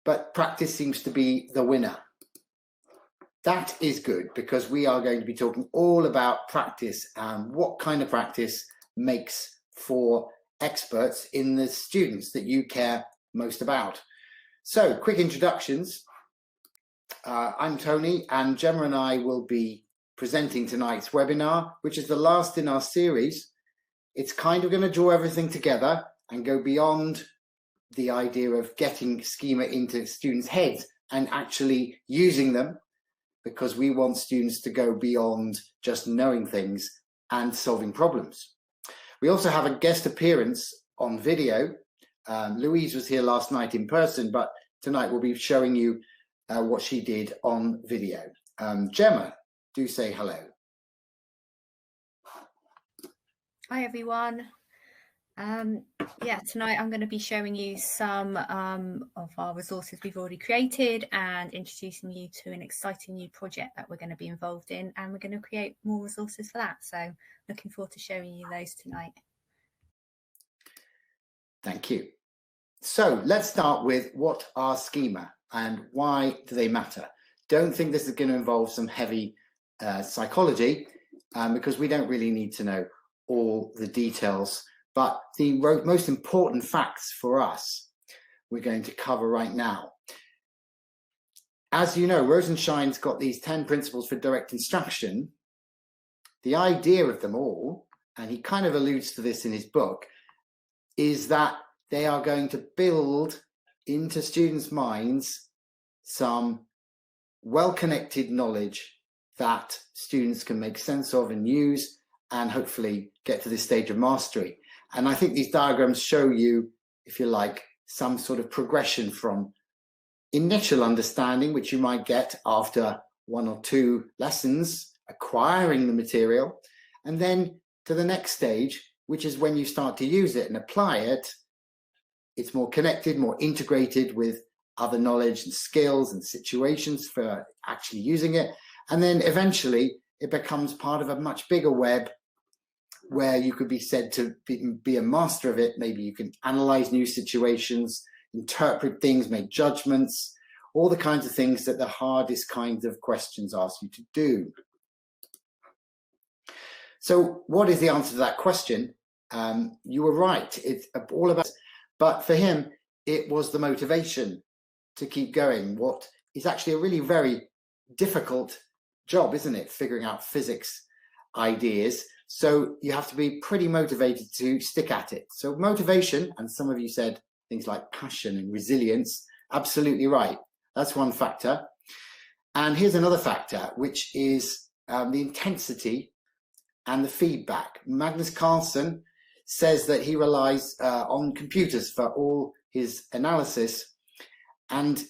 but practice seems to be the winner. That is good, because we are going to be talking all about practice and what kind of practice makes for experts in the students that you care most about. So, quick introductions. I'm Tony, and Gemma and I will be presenting tonight's webinar, which is the last in our series. It's kind of going to draw everything together and go beyond the idea of getting schema into students' heads and actually using them, because we want students to go beyond just knowing things and solving problems. We also have a guest appearance on video. Louise was here last night in person, but tonight we'll be showing you what she did on video. Gemma, do say hello. Hi everyone. Yeah, tonight I'm going to be showing you some of our resources we've already created and introducing you to an exciting new project that we're going to be involved in, and we're going to create more resources for that. So looking forward to showing you those tonight. Thank you. So let's start with what are schema and why do they matter? Don't think this is going to involve some heavy psychology, because we don't really need to know all the details. But the most important facts for us, we're going to cover right now. As you know, Rosenshine's got these 10 principles for direct instruction. The idea of them all, and he kind of alludes to this in his book, is that they are going to build into students' minds some well-connected knowledge that students can make sense of and use, and hopefully get to this stage of mastery. And I think these diagrams show you, if you like, some sort of progression from initial understanding, which you might get after 1 or 2 lessons, acquiring the material, and then to the next stage, which is when you start to use it and apply it. It's more connected, more integrated with other knowledge and skills and situations for actually using it. And then eventually it becomes part of a much bigger web where you could be said to be a master of it. Maybe you can analyze new situations, interpret things, make judgments, all the kinds of things that the hardest kinds of questions ask you to do. So what is the answer to that question? You were right, it's all about, but for him, it was the motivation to keep going. What is actually a really very difficult job, isn't it? Figuring out physics ideas. So you have to be pretty motivated to stick at it. So motivation, and some of you said things like passion and resilience, absolutely right. That's one factor. And here's another factor, which is the intensity and the feedback. Magnus Carlsen says that he relies on computers for all his analysis. And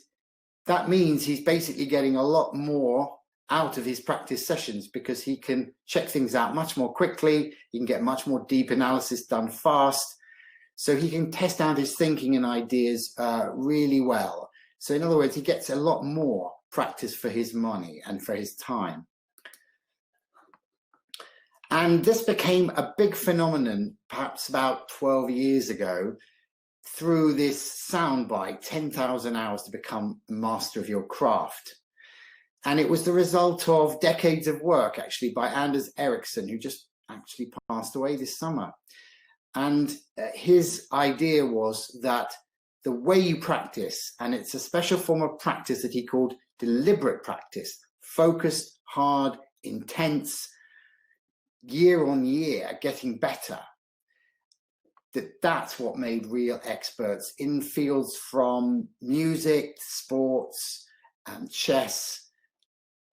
that means he's basically getting a lot more out of his practice sessions, because he can check things out much more quickly. He can get much more deep analysis done fast. So he can test out his thinking and ideas really well. So in other words, he gets a lot more practice for his money and for his time. And this became a big phenomenon, perhaps about 12 years ago, through this soundbite, 10,000 hours to become a master of your craft. And it was the result of decades of work, actually, by Anders Ericsson, who just actually passed away this summer. And his idea was that the way you practice, and it's a special form of practice that he called deliberate practice, focused, hard, intense, year on year, getting better, that's what made real experts in fields from music, sports, and chess.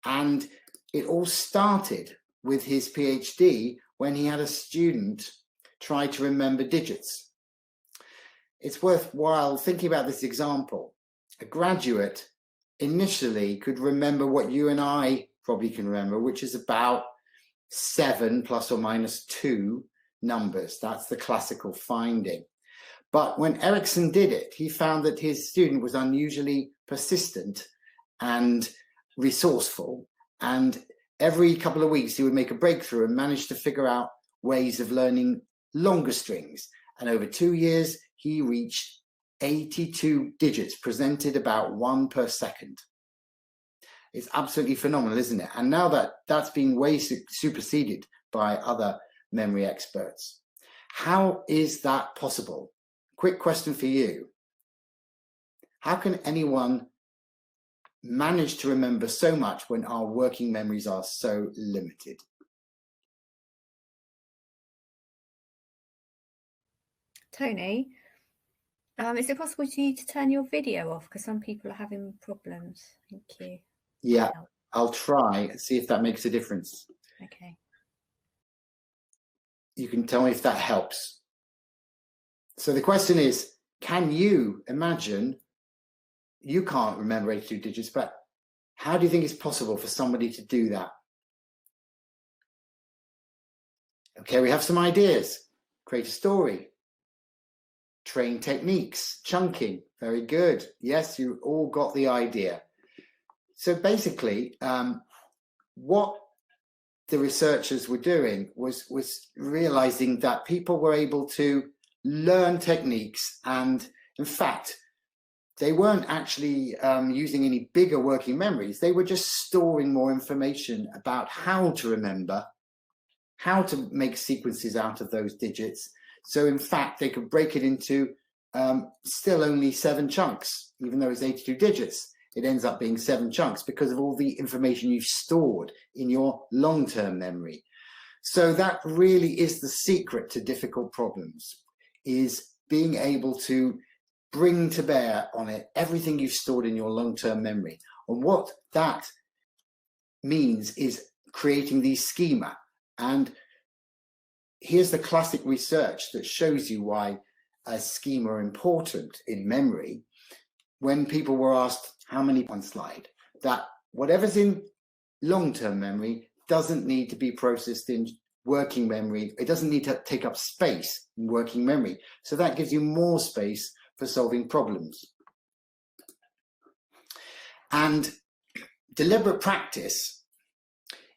And it all started with his PhD when he had a student try to remember digits. It's worthwhile thinking about this example. A graduate initially could remember what you and I probably can remember, which is about 7 plus or minus 2 numbers. That's the classical finding. But when Ericsson did it, he found that his student was unusually persistent and resourceful, and every couple of weeks he would make a breakthrough and manage to figure out ways of learning longer strings. And over 2 years, he reached 82 digits presented about 1 per second. It's absolutely phenomenal, isn't it? And now that's been way superseded by other memory experts. How is that possible? Quick question for you. How can anyone manage to remember so much when our working memories are so limited? Tony, is it possible for you to turn your video off? Because some people are having problems. Thank you. Yeah, I'll try and see if that makes a difference. Okay. You can tell me if that helps. So the question is, can you imagine, you can't remember 82 digits, but how do you think it's possible for somebody to do that? Okay, we have some ideas. Create a story. Train techniques, chunking, very good. Yes, you all got the idea. So basically, what the researchers were doing was realizing that people were able to learn techniques, and in fact, they weren't actually using any bigger working memories. They were just storing more information about how to remember, how to make sequences out of those digits. So in fact, they could break it into still only 7 chunks, even though it's 82 digits. It ends up being 7 chunks because of all the information you've stored in your long-term memory. So that really is the secret to difficult problems, is being able to bring to bear on it everything you've stored in your long-term memory. And what that means is creating these schema. And here's the classic research that shows you why a schema are important in memory. When people were asked how many, one slide, that whatever's in long-term memory doesn't need to be processed in working memory. It doesn't need to take up space in working memory. So that gives you more space for solving problems. And deliberate practice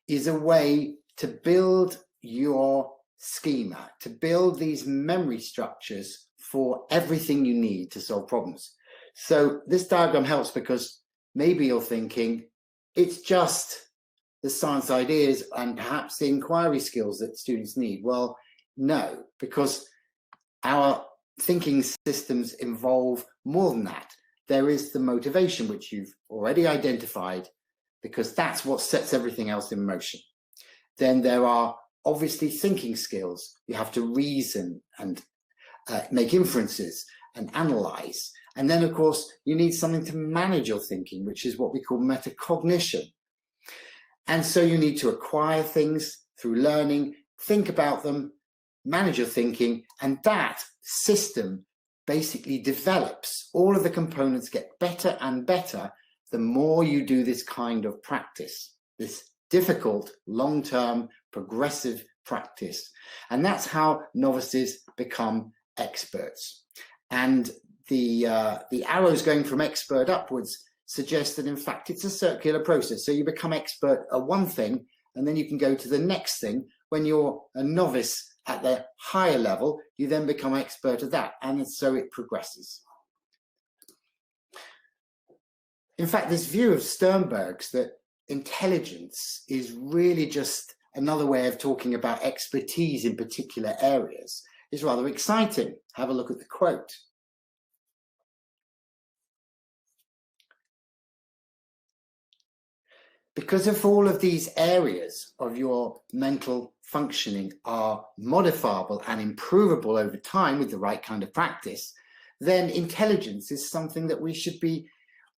is a way to build your schema, to build these memory structures for everything you need to solve problems. So this diagram helps because maybe you're thinking it's just the science ideas and perhaps the inquiry skills that students need. Well, no, because our thinking systems involve more than that. There is the motivation, which you've already identified, because that's what sets everything else in motion. Then there are obviously thinking skills. You have to reason and make inferences and analyze. And then, of course, you need something to manage your thinking, which is what we call metacognition. And so you need to acquire things through learning, think about them, manage your thinking, and that system basically develops. All of the components get better and better the more you do this kind of practice, this difficult, long-term, progressive practice. And that's how novices become experts. And the arrows going from expert upwards suggest that, in fact, it's a circular process. So you become expert at one thing, and then you can go to the next thing. When you're a novice at the higher level, you then become expert at that, and so it progresses. In fact, this view of Sternberg's that intelligence is really just another way of talking about expertise in particular areas is rather exciting. Have a look at the quote. Because if all of these areas of your mental functioning are modifiable and improvable over time with the right kind of practice, then intelligence is something that we should be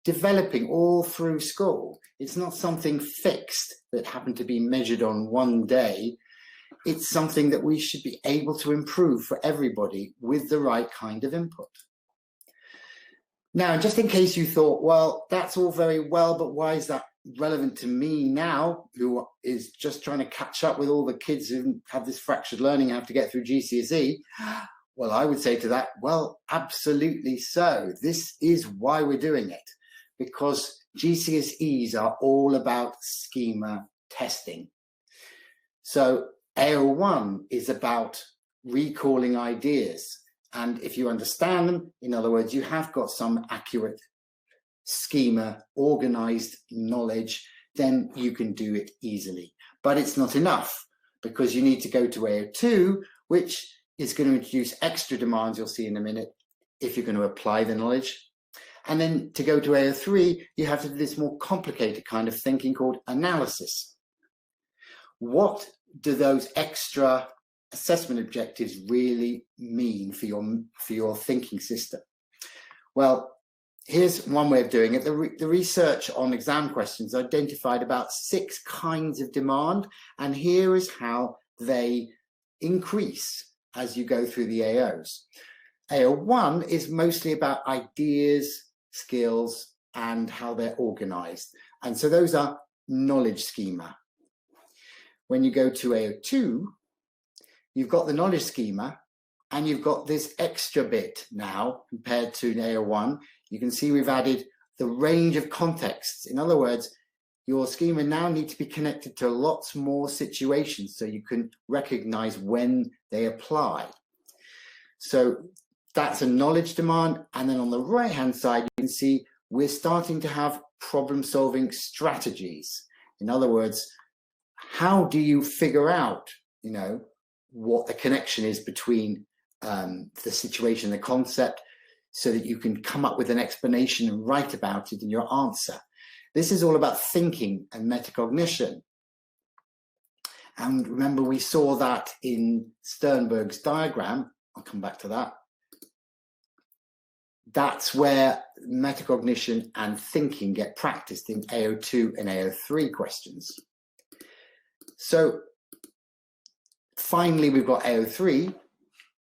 developing all through school. It's not something fixed that happened to be measured on one day. It's something that we should be able to improve for everybody with the right kind of input. Now, just in case you thought, well, that's all very well, but why is that relevant to me now, who is just trying to catch up with all the kids who have this fractured learning and have to get through GCSE? Well, I would say to that, well, absolutely so. This is why we're doing it, because GCSEs are all about schema testing. So AO1 is about recalling ideas And if you understand them, in other words, you have got some accurate schema, organized knowledge, then you can do it easily. But it's not enough, because you need to go to AO2, which is going to introduce extra demands you'll see in a minute if you're going to apply the knowledge. And then to go to AO3, you have to do this more complicated kind of thinking called analysis. What do those extra assessment objectives really mean for your thinking system? Well, here's one way of doing it. The research on exam questions identified about 6 kinds of demand, and here is how they increase as you go through the AOs. AO1 is mostly about ideas, skills, and how they're organized. And so those are knowledge schema. When you go to AO2, you've got the knowledge schema, and you've got this extra bit now compared to AO1. You can see we've added the range of contexts. In other words, your schema now needs to be connected to lots more situations so you can recognize when they apply. So that's a knowledge demand. And then on the right-hand side, you can see we're starting to have problem-solving strategies. In other words, how do you figure out, what the connection is between the situation, the concept, so that you can come up with an explanation and write about it in your answer. This is all about thinking and metacognition. And remember, we saw that in Sternberg's diagram. I'll come back to that. That's where metacognition and thinking get practiced in AO2 and AO3 questions. So finally, we've got AO3.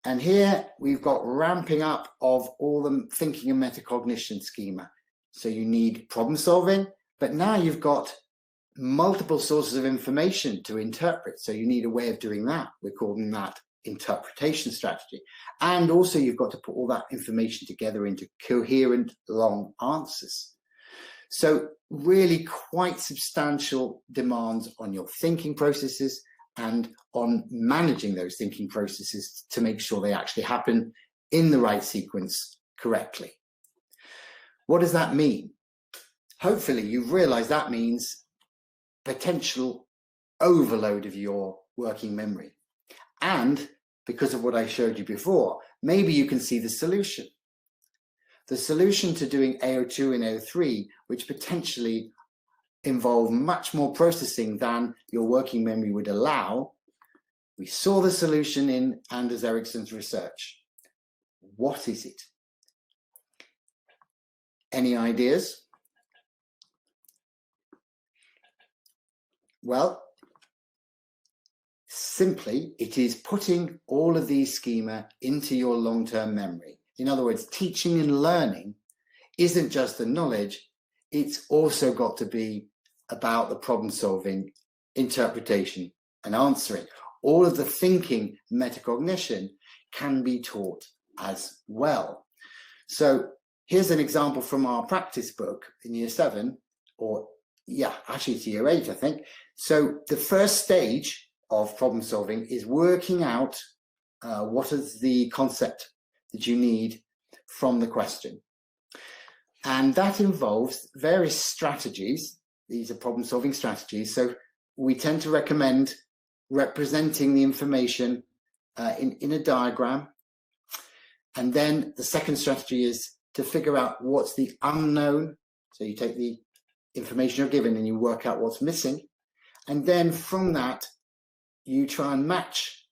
And here we've got ramping up of all the thinking and metacognition schema. So you need problem solving, but now you've got multiple sources of information to interpret. So you need a way of doing that. We're calling that interpretation strategy. And also you've got to put all that information together into coherent, long answers. So really quite substantial demands on your thinking processes and on managing those thinking processes to make sure they actually happen in the right sequence correctly. What does that mean? Hopefully you've realized that means potential overload of your working memory. And because of what I showed you before, maybe you can see the solution. The solution to doing AO2 and AO3, which potentially involve much more processing than your working memory would allow, we saw the solution in Anders Ericsson's research. What is it? Any ideas? Well, simply, it is putting all of these schema into your long-term memory. In other words, teaching and learning isn't just the knowledge, it's also got to be about the problem solving, interpretation, and answering. All of the thinking, metacognition can be taught as well. So here's an example from our practice book in year 7, or actually it's year 8, I think. So the first stage of problem solving is working out what is the concept that you need from the question. And that involves various strategies. These are problem solving strategies. So we tend to recommend representing the information in a diagram. And then the second strategy is to figure out what's the unknown. So you take the information you're given and you work out what's missing. And then from that, you try and match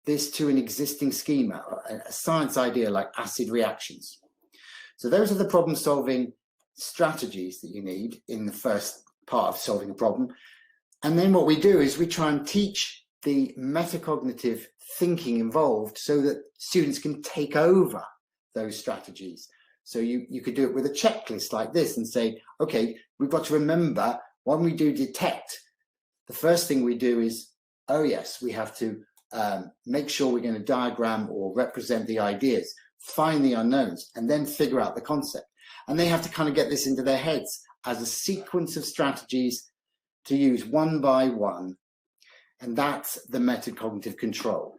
this to an existing schema, a science idea like acid reactions. So those are the problem solving strategies that you need in the first part of solving a problem. And then what we do is we try and teach the metacognitive thinking involved so that students can take over those strategies. So you could do it with a checklist like this and say, okay, we've got to remember when we do detect, the first thing we do is, oh yes, we have to make sure we're going to diagram or represent the ideas, find the unknowns, and then figure out the concept. And they have to kind of get this into their heads as a sequence of strategies to use one by one. And that's the metacognitive control.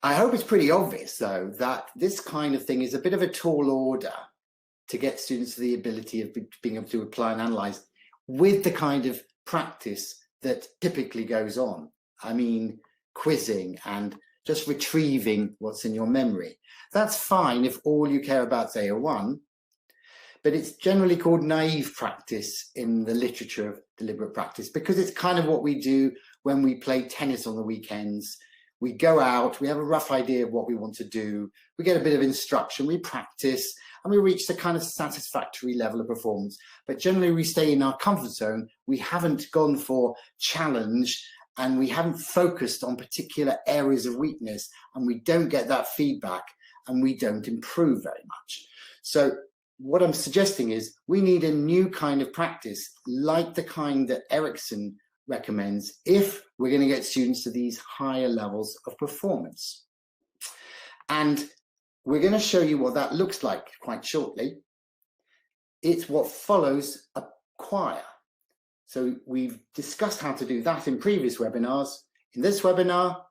I hope it's pretty obvious, though, that this kind of thing is a bit of a tall order to get students the ability of being able to apply and analyze with the kind of practice that typically goes on. I mean, quizzing and just retrieving what's in your memory. That's fine if all you care about is AO1, but it's generally called naive practice in the literature of deliberate practice, because it's kind of what we do when we play tennis on the weekends. We go out, we have a rough idea of what we want to do, we get a bit of instruction, we practice, and we reach the kind of satisfactory level of performance. But generally we stay in our comfort zone. We haven't gone for challenge, and we haven't focused on particular areas of weakness, and we don't get that feedback, and we don't improve very much. So what I'm suggesting is we need a new kind of practice, like the kind that Erickson recommends, if we're going to get students to these higher levels of performance. And we're going to show you what that looks like quite shortly. It's what follows a choir. So we've discussed how to do that in previous webinars. In this webinar,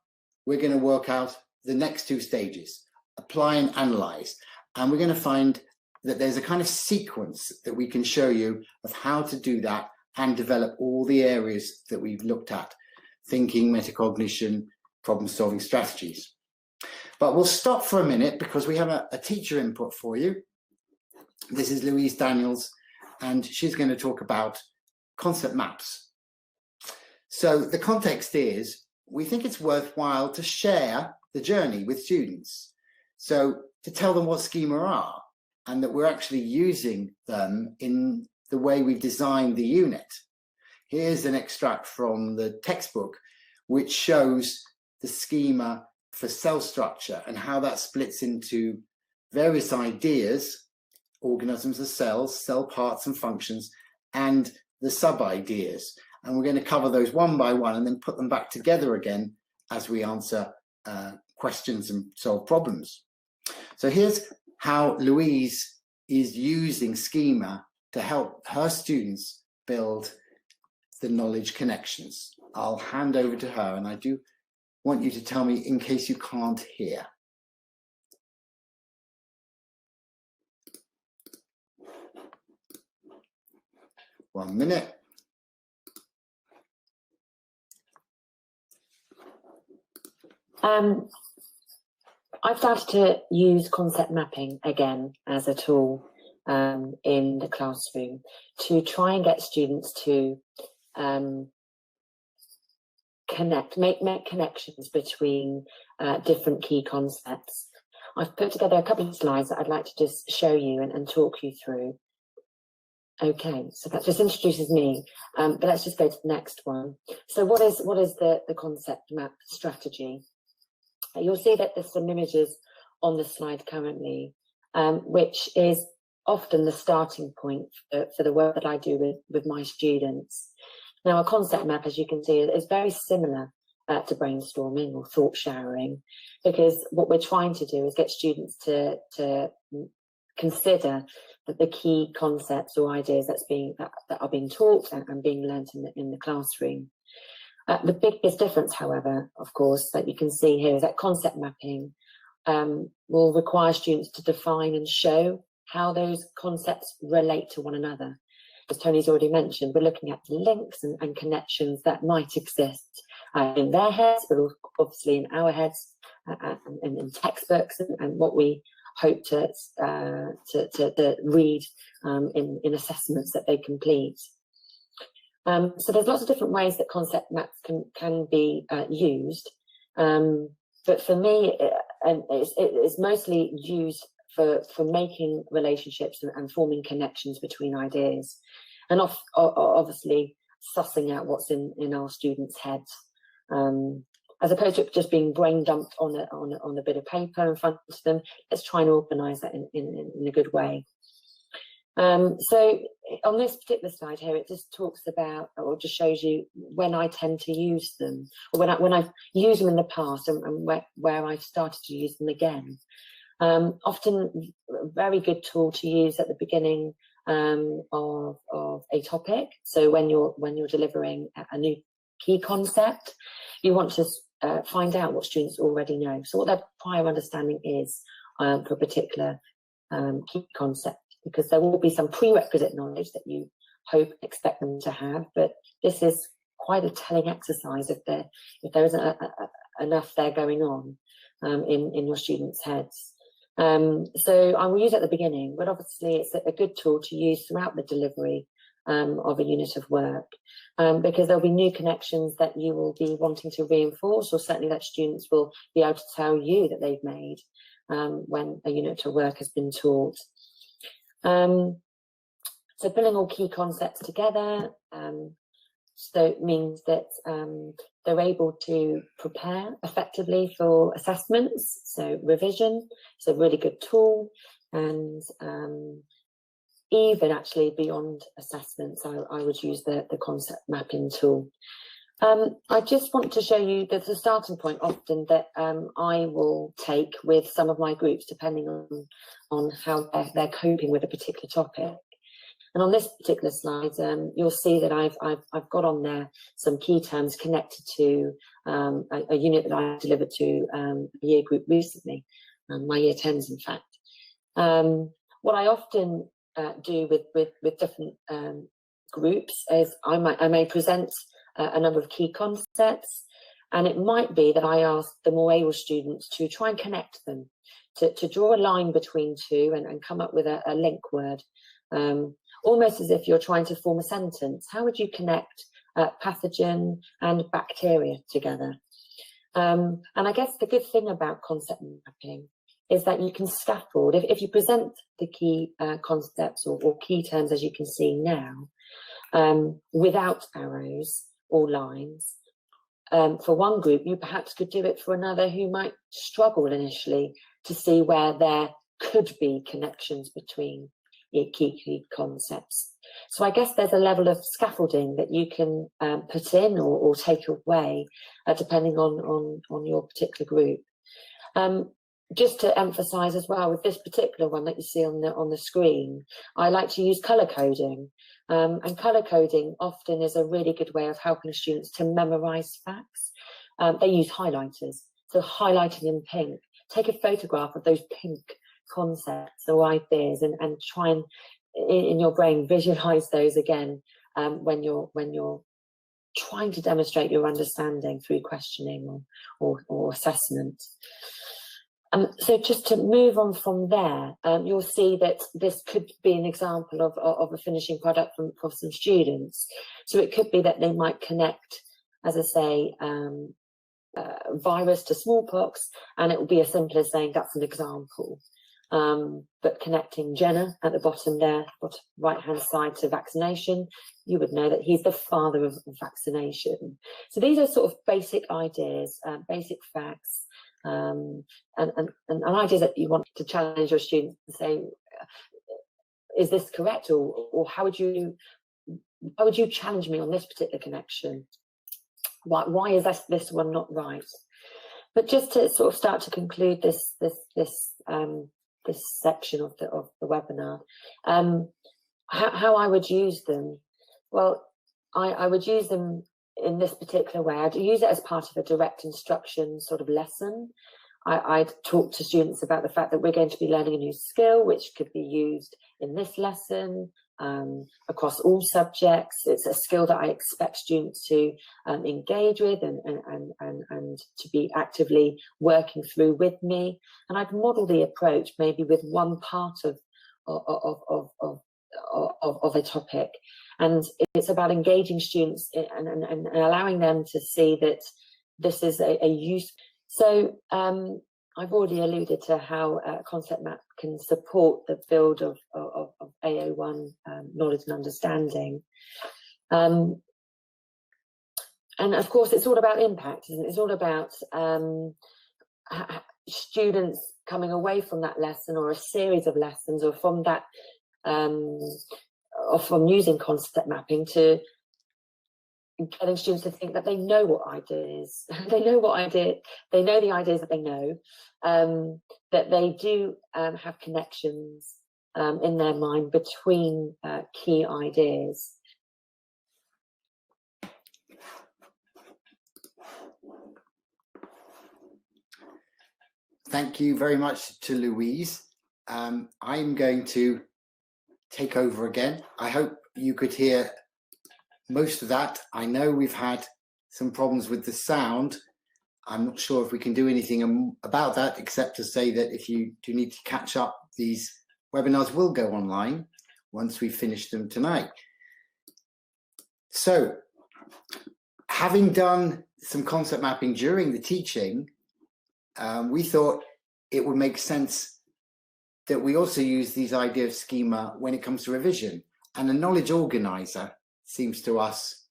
we're going to work out the next two stages, apply and analyze. And we're going to find that there's a kind of sequence that we can show you of how to do that and develop all the areas that we've looked at: thinking, metacognition, problem-solving strategies. But we'll stop for a minute because we have a teacher input for you. This is Louise Daniels, and she's going to talk about concept maps. So the context is, we think it's worthwhile to share the journey with students. So to tell them what schema are, and that we're actually using them in the way we've designed the unit. Here's an extract from the textbook, which shows the schema for cell structure and how that splits into various ideas, organisms as cells, cell parts and functions, and the sub-ideas. And we're going to cover those one by one and then put them back together again as we answer questions and solve problems. So here's how Louise is using schema to help her students build the knowledge connections. I'll hand over to her, and I do want you to tell me in case you can't hear. One minute. I've started to use concept mapping again as a tool in the classroom to try and get students to make connections between different key concepts. I've put together a couple of slides that I'd like to just show you and talk you through. Okay, so that just introduces me, but let's just go to the next one. So what is the concept map strategy? You'll see that there's some images on the slide currently, which is often the starting point for the work that I do with my students. Now, a concept map, as you can see, is very similar to brainstorming or thought showering, because what we're trying to do is get students to consider the key concepts or ideas that are being taught and being learnt in the classroom. The biggest difference, however, of course, that you can see here is that concept mapping will require students to define and show how those concepts relate to one another. As Tony's already mentioned, we're looking at the links and connections that might exist in their heads, but obviously in our heads and in textbooks, and what we hope to read in assessments that they complete. So there's lots of different ways that concept maps can be used, but for me, it's mostly used for making relationships and forming connections between ideas, and obviously sussing out what's in our students' heads, as opposed to just being brain dumped on a bit of paper in front of them. Let's try and organise that in a good way. So on this particular slide here, it just talks about, or just shows you when I tend to use them, or when I've used them in the past, and where I've started to use them again. Often a very good tool to use at the beginning of a topic. So when you're delivering a new key concept, you want to find out what students already know. So what their prior understanding is for a particular key concept, because there will be some prerequisite knowledge that you hope and expect them to have, but this is quite a telling exercise if there isn't enough there going on in your students' heads. So I will use it at the beginning, but obviously it's a good tool to use throughout the delivery of a unit of work, because there'll be new connections that you will be wanting to reinforce, or certainly that students will be able to tell you that they've made when a unit of work has been taught. So pulling all key concepts together, so it means that they're able to prepare effectively for assessments, so revision is a really good tool, and even actually beyond assessments, I would use the concept mapping tool. I just want to show you that the starting point often that I will take with some of my groups, depending on how they're coping with a particular topic. And on this particular slide, you'll see that I've got on there some key terms connected to a unit that I delivered to a year group recently, my year 10s, in fact. What I often do with different groups is I may present a number of key concepts, and it might be that I ask the more able students to try and connect them, to draw a line between two and come up with a link word. Almost as if you're trying to form a sentence. How would you connect pathogen and bacteria together? And I guess the good thing about concept mapping is that you can scaffold. If you present the key concepts or key terms, as you can see now, without arrows or lines, for one group, you perhaps could do it for another who might struggle initially to see where there could be connections between key concepts. So I guess there's a level of scaffolding that you can put in or take away, depending on your particular group. Just to emphasize as well, with this particular one that you see on the screen, I like to use color coding. And color coding often is a really good way of helping students to memorize facts. They use highlighters, so highlighting in pink. Take a photograph of those pink concepts or ideas and try and in your brain visualize those again when you're trying to demonstrate your understanding through questioning or assessment. So just to move on from there, you'll see that this could be an example of a finishing product for some students. So it could be that they might connect, as I say, virus to smallpox, and it will be as simple as saying that's an example. But connecting Jenna at the bottom there, bottom right-hand side, to vaccination, you would know that he's the father of vaccination. So these are sort of basic ideas, basic facts, and ideas that you want to challenge your students and say, is this correct, or how would you challenge me on this particular connection? Why is this one not right? But just to sort of start to conclude this section of the webinar, how I would use them. Well, I would use them in this particular way. I'd use it as part of a direct instruction sort of lesson. I'd talk to students about the fact that we're going to be learning a new skill, which could be used in this lesson across all subjects. It's a skill that I expect students to engage with and to be actively working through with me. And I'd model the approach maybe with one part of a topic. And it's about engaging students and allowing them to see that this is a use. So I've already alluded to how concept map can support the build of AO1 knowledge and understanding. And of course, it's all about impact, isn't it? It's all about students coming away from that lesson or a series of lessons, or from that, or from using concept mapping to getting students to think that they know what idea is. They know what idea, they know the ideas that they know, that they do have connections in their mind between key ideas. thank you very much to Louise. I'm going to take over again. I hope you could hear most of that. I know we've had some problems with the sound. I'm not sure if we can do anything about that, except to say that if you do need to catch up, these webinars will go online once we finish them tonight. So, having done some concept mapping during the teaching, we thought it would make sense that we also use these ideas of schema when it comes to revision. And a knowledge organizer seems to us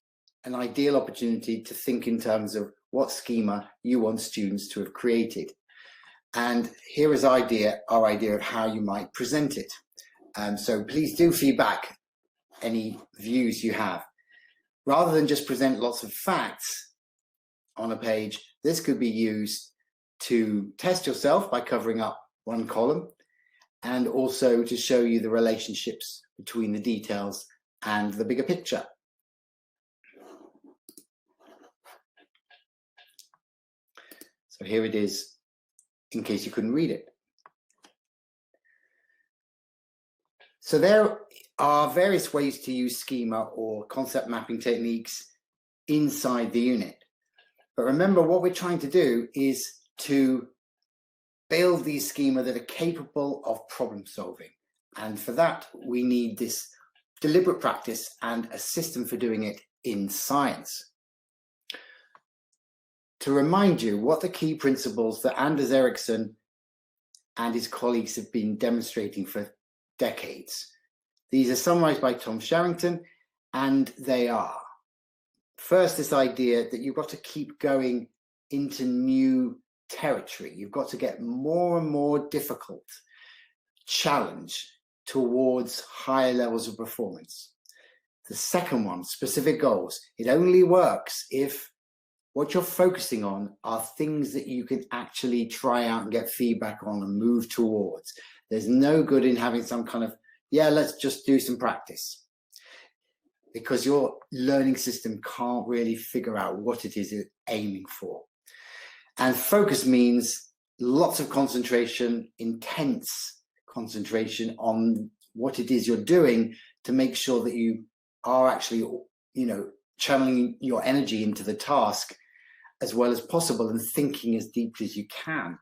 an ideal opportunity to think in terms of what schema you want students to have created. And here is our idea of how you might present it. So please do feedback any views you have. Rather than just present lots of facts on a page, this could be used to test yourself by covering up one column, and also to show you the relationships between the details and the bigger picture. So here it is, in case you couldn't read it. So there are various ways to use schema or concept mapping techniques inside the unit. But remember, what we're trying to do is to build these schema that are capable of problem solving. And for that, we need this deliberate practice and a system for doing it in science. To remind you what the key principles that Anders Ericsson and his colleagues have been demonstrating for decades. These are summarized by Tom Sherrington, and they are: first, this idea that you've got to keep going into new territory. You've got to get more and more difficult challenge towards higher levels of performance. The second one, specific goals. It only works if what you're focusing on are things that you can actually try out and get feedback on and move towards. There's no good in having some kind of, yeah, let's just do some practice, because your learning system can't really figure out what it is it's aiming for. And focus means lots of concentration, intense concentration on what it is you're doing to make sure that you are actually, channeling your energy into the task as well as possible and thinking as deeply as you can.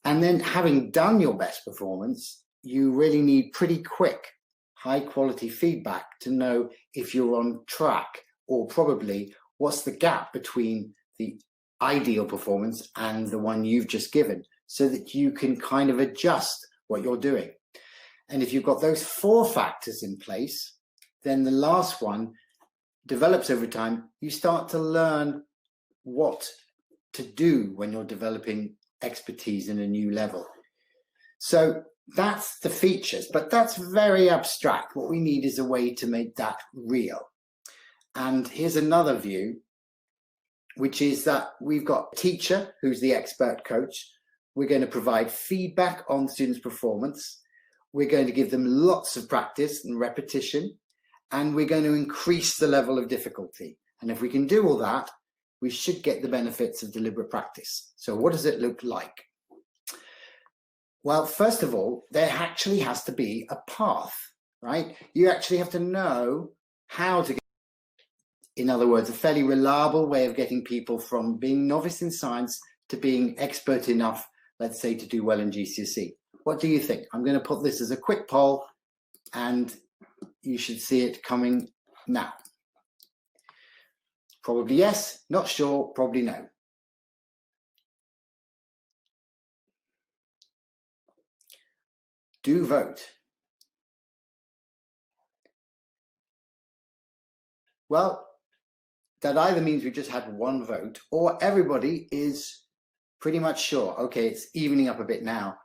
And then, having done your best performance, you really need pretty quick, high quality feedback to know if you're on track, or probably what's the gap between the ideal performance and the one you've just given, so that you can kind of adjust what you're doing. And if you've got those 4 factors in place, then the last one develops over time. You start to learn what to do when you're developing expertise in a new level. So that's the features, but that's very abstract. What we need is a way to make that real. And here's another view, which is that we've got a teacher who's the expert coach. We're going to provide feedback on students' performance. We're going to give them lots of practice and repetition, and we're going to increase the level of difficulty. And if we can do all that, we should get the benefits of deliberate practice. So what does it look like? Well, first of all, there actually has to be a path, right? You actually have to know how to get, in other words, a fairly reliable way of getting people from being novice in science to being expert enough, let's say, to do well in GCSE. What do you think? I'm going to put this as a quick poll, and you should see it coming now. Probably yes, not sure, probably no. Do vote. Well, that either means we just had one vote, or everybody is pretty much sure. Okay, it's evening up a bit now.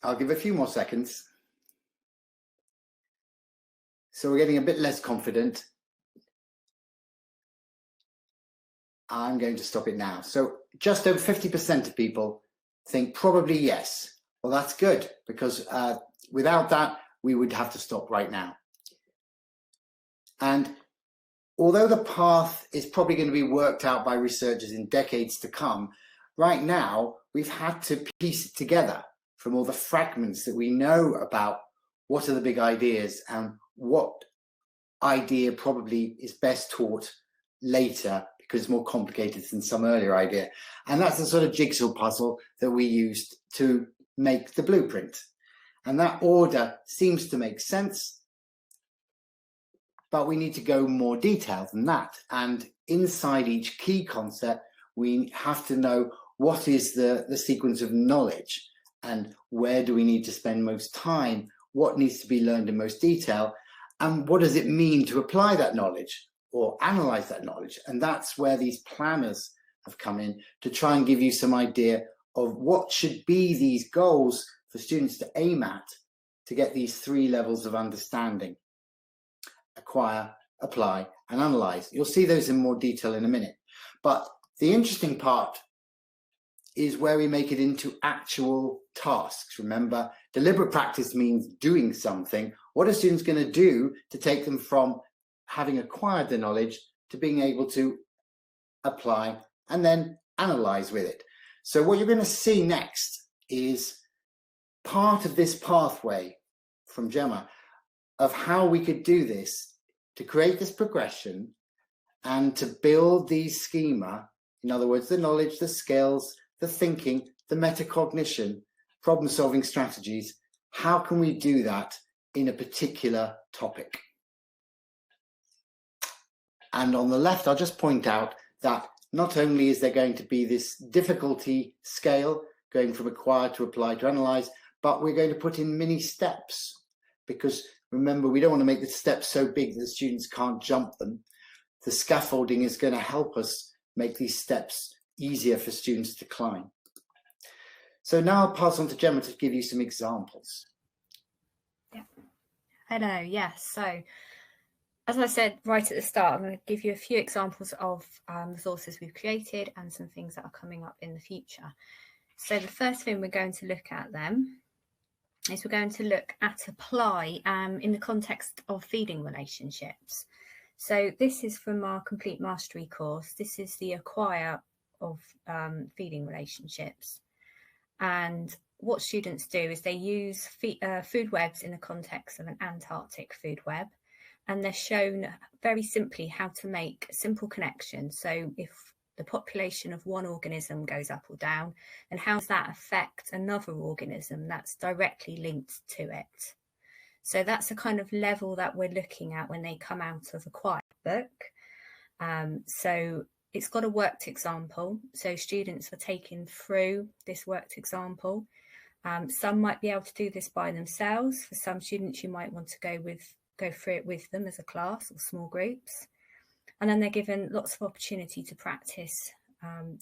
I'll give a few more seconds. So we're getting a bit less confident. I'm going to stop it now. So just over 50% of people think probably yes. Well, that's good, because without that, we would have to stop right now. And although the path is probably going to be worked out by researchers in decades to come, right now we've had to piece it together from all the fragments that we know about what are the big ideas and what idea probably is best taught later because it's more complicated than some earlier idea. And that's the sort of jigsaw puzzle that we used to make the blueprint. And that order seems to make sense, but we need to go more detailed than that. And inside each key concept, we have to know what is the sequence of knowledge and where do we need to spend most time, what needs to be learned in most detail, and what does it mean to apply that knowledge or analyze that knowledge. And that's where these planners have come in to try and give you some idea of what should be these goals for students to aim at to get these 3 levels of understanding: acquire, apply, and analyze. You'll see those in more detail in a minute. But the interesting part is where we make it into actual tasks. Remember, deliberate practice means doing something. What are students going to do to take them from having acquired the knowledge to being able to apply and then analyze with it? So what you're going to see next is part of this pathway from Gemma of how we could do this to create this progression and to build these schema. In other words, the knowledge, the skills, the thinking, the metacognition, problem-solving strategies. How can we do that in a particular topic? And on the left, I'll just point out that not only is there going to be this difficulty scale going from acquire to apply to analyze, but we're going to put in mini steps, because remember, we don't want to make the steps so big that the students can't jump them. The scaffolding is going to help us make these steps easier for students to climb. So now I'll pass on to Gemma to give you some examples. Yeah. Hello, yes. So as I said right at the start, I'm going to give you a few examples of resources we've created and some things that are coming up in the future. So the first thing we're going to look at then is we're going to look at apply in the context of feeding relationships. So this is from our Complete Mastery course. This is the acquire of feeding relationships. And what students do is they use food webs in the context of an Antarctic food web. And they're shown very simply how to make simple connections. So if the population of one organism goes up or down, and how does that affect another organism that's directly linked to it? So that's the kind of level that we're looking at when they come out of a quiet book. So it's got a worked example. So students are taken through this worked example. Some might be able to do this by themselves. For some students, you might want to go through it with them as a class or small groups. And then they're given lots of opportunity to practice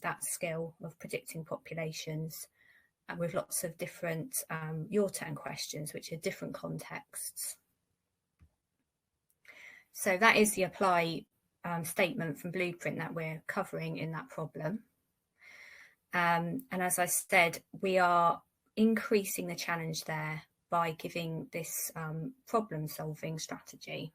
that skill of predicting populations with lots of different your turn questions, which are different contexts. So that is the apply statement from Blueprint that we're covering in that problem. And as I said, we are increasing the challenge there by giving this problem solving strategy.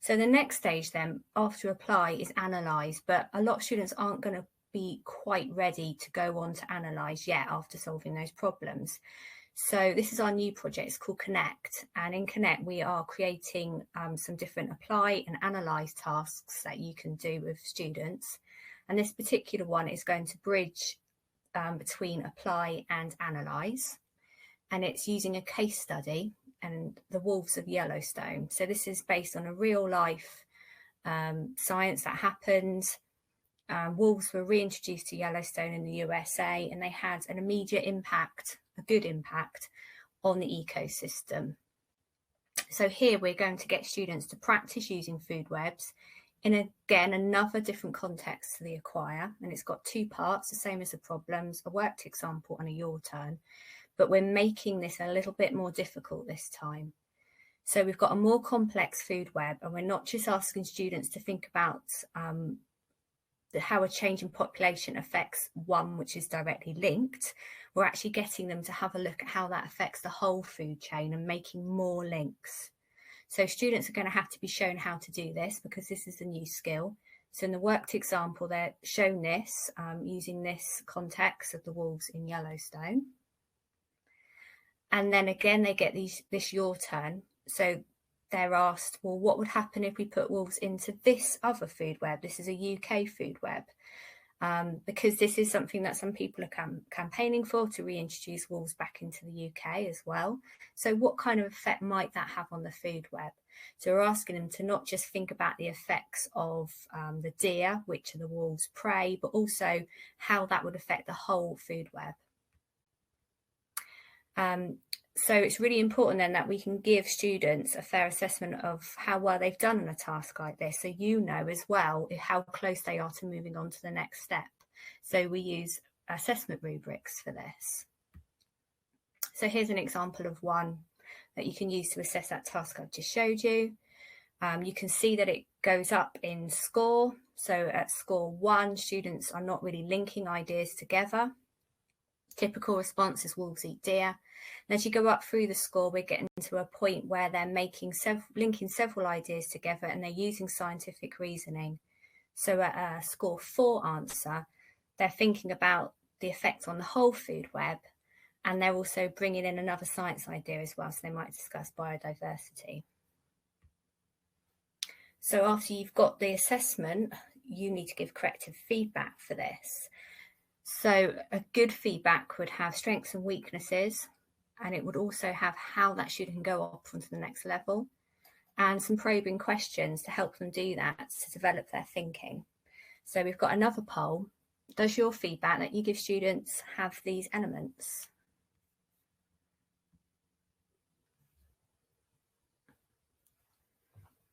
So the next stage then after apply is analyze, but a lot of students aren't going to be quite ready to go on to analyze yet after solving those problems. So this is our new project. It's called Connect, and in Connect we are creating some different apply and analyze tasks that you can do with students. And this particular one is going to bridge between apply and analyze, and it's using a case study and the wolves of Yellowstone. So this is based on a real life science that happened. Wolves were reintroduced to Yellowstone in the USA, and they had an immediate impact, a good impact on the ecosystem. So here we're going to get students to practice using food webs in, again, another different context to the acquire. And it's got 2 parts, the same as the problems, a worked example and a your turn. But we're making this a little bit more difficult this time. So we've got a more complex food web, and we're not just asking students to think about how a change in population affects one which is directly linked. We're actually getting them to have a look at how that affects the whole food chain and making more links. So students are going to have to be shown how to do this because this is a new skill. So in the worked example, they're shown this using this context of the wolves in Yellowstone. And then again, they get this your turn. So they're asked, well, what would happen if we put wolves into this other food web? This is a UK food web. Because this is something that some people are campaigning for, to reintroduce wolves back into the UK as well. So what kind of effect might that have on the food web? So we're asking them to not just think about the effects of the deer, which are the wolves' prey, but also how that would affect the whole food web. So it's really important then that we can give students a fair assessment of how well they've done on a task like this, so you know as well how close they are to moving on to the next step. So we use assessment rubrics for this. So here's an example of one that you can use to assess that task I've just showed you. You can see that it goes up in score. So at score 1, students are not really linking ideas together. Typical response is wolves eat deer. And as you go up through the score, we're getting to a point where they're linking several ideas together, and they're using scientific reasoning. So at a score 4 answer, they're thinking about the effect on the whole food web, and they're also bringing in another science idea as well. So they might discuss biodiversity. So after you've got the assessment, you need to give corrective feedback for this. So a good feedback would have strengths and weaknesses, and it would also have how that student can go up onto the next level, and some probing questions to help them do that, to develop their thinking. So we've got another poll. Does your feedback that you give students have these elements?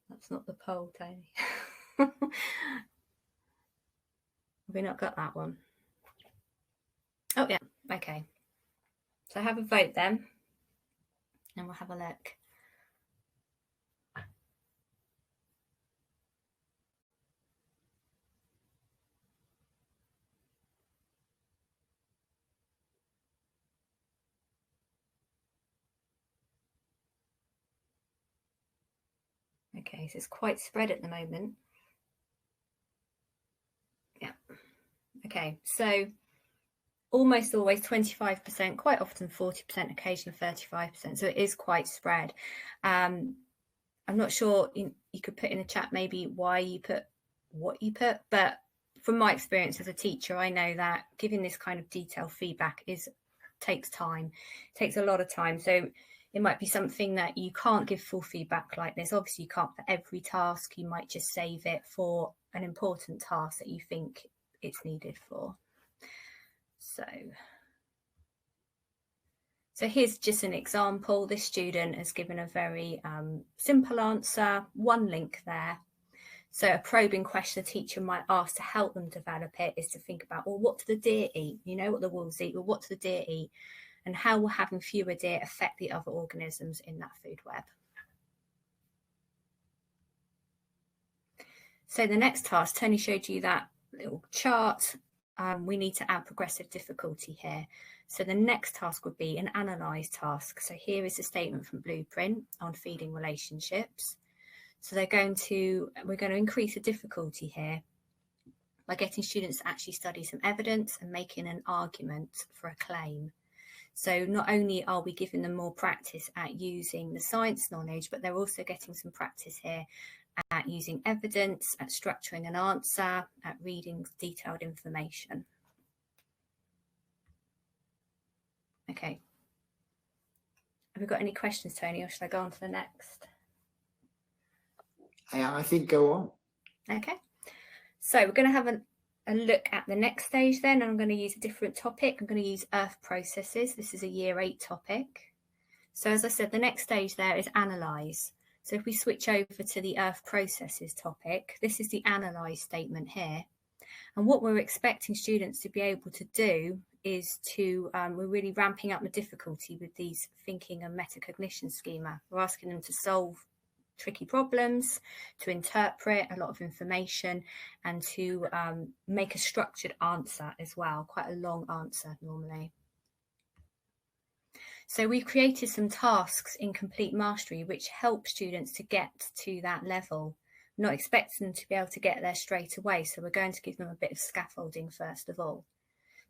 That's not the poll, Tony. Have we not got that one? Oh, yeah, okay. So have a vote then, and we'll have a look. Okay, so it's quite spread at the moment. Yeah. Okay, so almost always 25%, quite often 40%, occasionally 35%. So it is quite spread. I'm not sure, you could put in the chat maybe why you put what you put, but from my experience as a teacher, I know that giving this kind of detailed feedback takes time, takes a lot of time. So it might be something that you can't give full feedback like this. Obviously, you can't for every task. You might just save it for an important task that you think it's needed for. So here's just an example. This student has given a very simple answer, one link there. So a probing question the teacher might ask to help them develop it is to think about, well, what do the deer eat? You know what the wolves eat, well, what do the deer eat? And how will having fewer deer affect the other organisms in that food web? So the next task, Tony showed you that little chart. We need to add progressive difficulty here. So the next task would be an analyse task. So here is a statement from Blueprint on feeding relationships. So we're going to increase the difficulty here by getting students to actually study some evidence and making an argument for a claim. So not only are we giving them more practice at using the science knowledge, but they're also getting some practice here at using evidence, at structuring an answer, at reading detailed information. Okay. Have we got any questions, Tony, or should I go on to the next? I think go on. Okay. So we're going to have a look at the next stage then. I'm going to use a different topic. I'm going to use earth processes. This is a year 8 topic. So as I said, the next stage there is analyse. So if we switch over to the earth processes topic, this is the analyse statement here. And what we're expecting students to be able to do is we're really ramping up the difficulty with these thinking and metacognition schema. We're asking them to solve tricky problems, to interpret a lot of information, and to make a structured answer as well, quite a long answer normally. So we've created some tasks in Complete Mastery which help students to get to that level. I'm not expecting them to be able to get there straight away, so we're going to give them a bit of scaffolding first of all.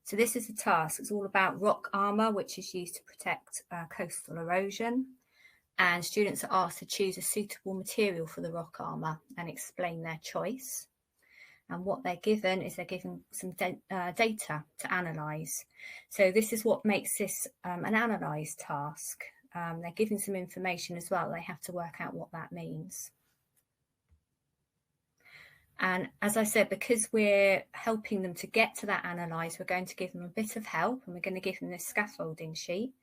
So this is a task. It's all about rock armour, which is used to protect coastal erosion. And students are asked to choose a suitable material for the rock armour and explain their choice. And what they're given is they're given some data to analyse. So this is what makes this an analyse task. They're given some information as well. They have to work out what that means. And as I said, because we're helping them to get to that analyse, we're going to give them a bit of help, and we're going to give them this scaffolding sheet,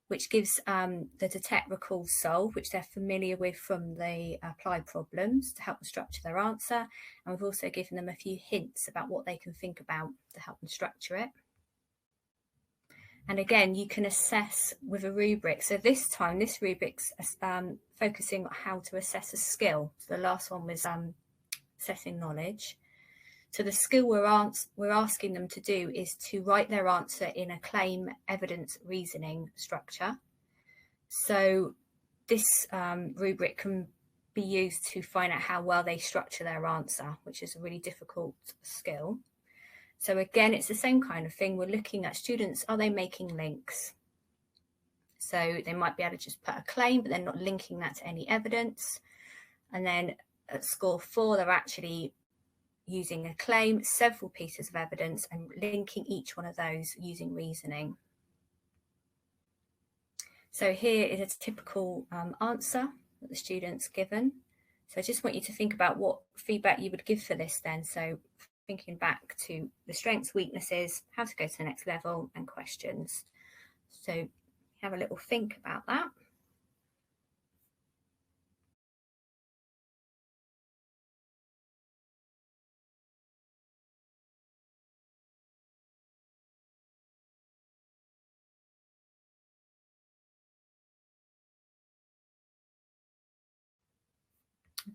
which gives the detect, recall, solve, which they're familiar with from the applied problems to help them structure their answer. And we've also given them a few hints about what they can think about to help them structure it. And again, you can assess with a rubric. So this time, this rubric's focusing on how to assess a skill. So the last one was assessing knowledge. So the skill we're asking them to do is to write their answer in a claim, evidence, reasoning structure. So this rubric can be used to find out how well they structure their answer, which is a really difficult skill. So again, it's the same kind of thing. We're looking at students, are they making links? So they might be able to just put a claim, but they're not linking that to any evidence. And then at score 4, they're actually using a claim, several pieces of evidence, and linking each one of those using reasoning. So here is a typical answer that the student's given. So I just want you to think about what feedback you would give for this then. So thinking back to the strengths, weaknesses, how to go to the next level, and questions. So have a little think about that.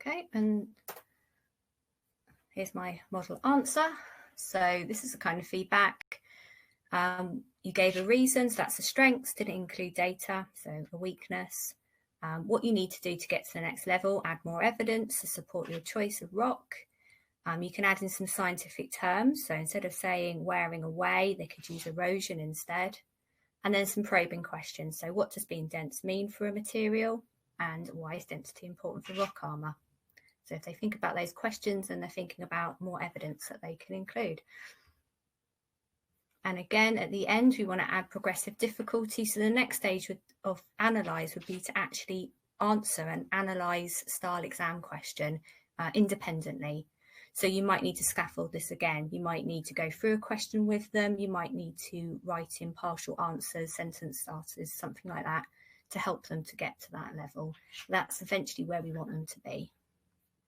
Okay, and here's my model answer. So this is the kind of feedback. You gave a reason, so that's a strengths, didn't include data, so a weakness. What you need to do to get to the next level, add more evidence to support your choice of rock. You can add in some scientific terms, so instead of saying wearing away, they could use erosion instead. And then some probing questions, so what does being dense mean for a material, and why is density important for rock armour? So if they think about those questions, and they're thinking about more evidence that they can include. And again, at the end, we want to add progressive difficulty. So the next stage of analyse would be to actually answer an analyse style exam question independently. So you might need to scaffold this again. You might need to go through a question with them. You might need to write in partial answers, sentence starters, something like that, to help them to get to that level. That's eventually where we want them to be.